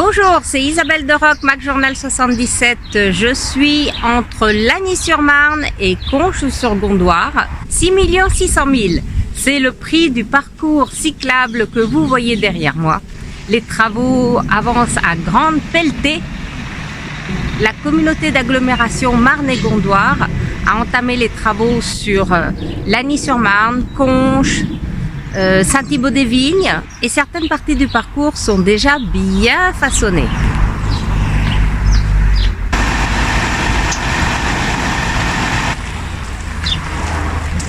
Bonjour, c'est Isabelle de Rock, Mac Journal 77. Je suis entre Lagny-sur-Marne et Conches-sur-Gondoire. 6 600 000, c'est le prix du parcours cyclable que vous voyez derrière moi. Les travaux avancent à grande pelletée. La communauté d'agglomération Marne et Gondoire a entamé les travaux sur Lagny-sur-Marne, Conches, Saint-Thibault-des-Vignes, et certaines parties du parcours sont déjà bien façonnées.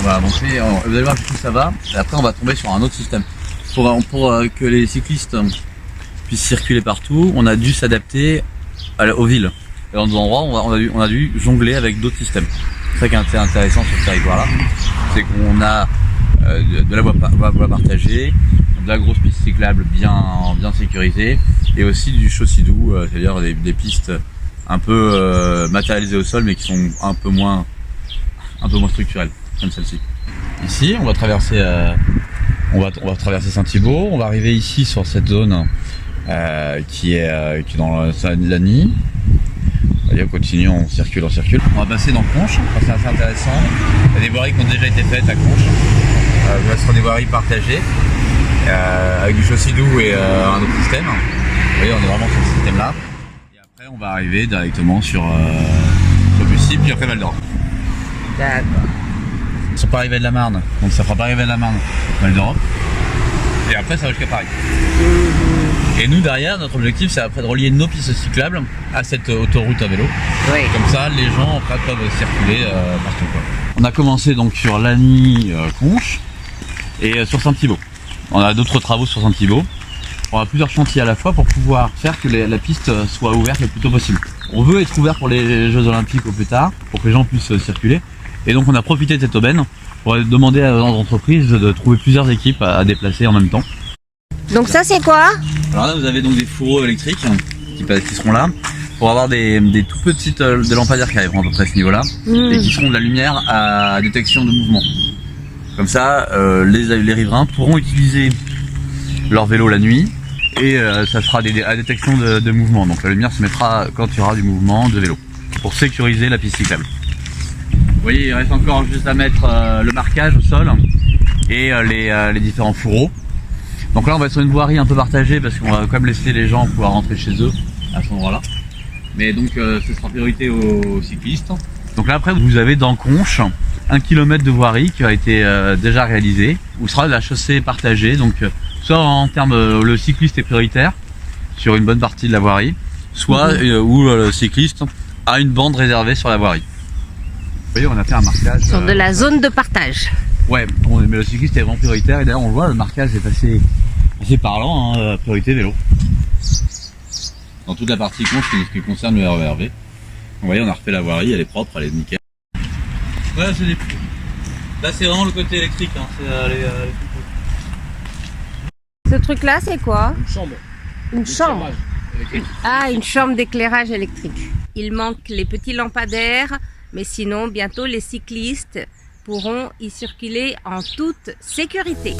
On va avancer, vous allez voir jusqu'où ça va, et après on va tomber sur un autre système. Pour que les cyclistes puissent circuler partout, on a dû s'adapter aux villes. Et dans des endroits, on a dû jongler avec d'autres systèmes. C'est ça qui est intéressant sur ce territoire-là, c'est qu'on a de la voie partagée, de la grosse piste cyclable bien sécurisée, et aussi du chaussée doux, c'est-à-dire des pistes un peu matérialisées au sol, mais qui sont un peu moins structurelles, comme celle-ci. Ici, on va traverser Saint-Thibault, on va arriver ici sur cette zone qui est dans Lagny. Allez, on continue, on circule. On va passer dans Conches, c'est assez intéressant. Il y a des voiries qui ont déjà été faites à Conches. Ce sont des voiries partagées avec du chaussée doux et un autre système. Vous voyez, on est vraiment sur ce système-là. Et après, on va arriver directement sur Bussy, puis après Val d'Or. D'accord. Ils ne sont pas arrivés de la Marne, donc ça ne fera pas arriver de la Marne, Val d'Europe. Et après, ça va jusqu'à Paris. Et nous, derrière, notre objectif, c'est après de relier nos pistes cyclables à cette autoroute à vélo. Oui. Comme ça, les gens après, peuvent circuler partout, quoi. On a commencé donc sur Lagny, Conches et sur Saint-Thibault. On a d'autres travaux sur Saint-Thibault. On a plusieurs chantiers à la fois pour pouvoir faire que la piste soit ouverte le plus tôt possible. On veut être ouvert pour les Jeux Olympiques au plus tard, pour que les gens puissent circuler. Et donc on a profité de cette aubaine pour demander à nos entreprises de trouver plusieurs équipes à déplacer en même temps. Donc ça c'est quoi? Alors là vous avez donc des fourreaux électriques qui seront là pour avoir des tout petites des lampadaires qui arriveront à peu près à ce niveau-là et qui seront de la lumière à détection de mouvement. Comme ça les riverains pourront utiliser leur vélo la nuit et ça sera à détection de mouvement. Donc la lumière se mettra quand il y aura du mouvement de vélo pour sécuriser la piste cyclable. Vous voyez, il reste encore juste à mettre le marquage au sol et les différents fourreaux. Donc là on va être sur une voirie un peu partagée parce qu'on va quand même laisser les gens pouvoir rentrer chez eux à cet endroit là. Mais donc ce sera priorité aux cyclistes. Donc là après vous avez dans Conches 1 km de voirie qui a été déjà réalisé, où sera la chaussée partagée. Donc soit en termes le cycliste est prioritaire sur une bonne partie de la voirie, soit où le cycliste a une bande réservée sur la voirie. Vous voyez, on a fait un marquage sur de la zone de partage. Ouais, mais le cycliste est vraiment prioritaire et d'ailleurs on le voit, le marquage est assez parlant, hein, priorité vélo. Dans toute la partie Conches qui concerne le RERV. Vous voyez, on a refait la voirie, elle est propre, elle est nickel. Voilà, là c'est vraiment le côté électrique, hein, Ce truc là c'est quoi? Une chambre. Une chambre. Électrique. Ah, une chambre d'éclairage électrique. Il manque les petits lampadaires, mais sinon bientôt les cyclistes pourront y circuler en toute sécurité.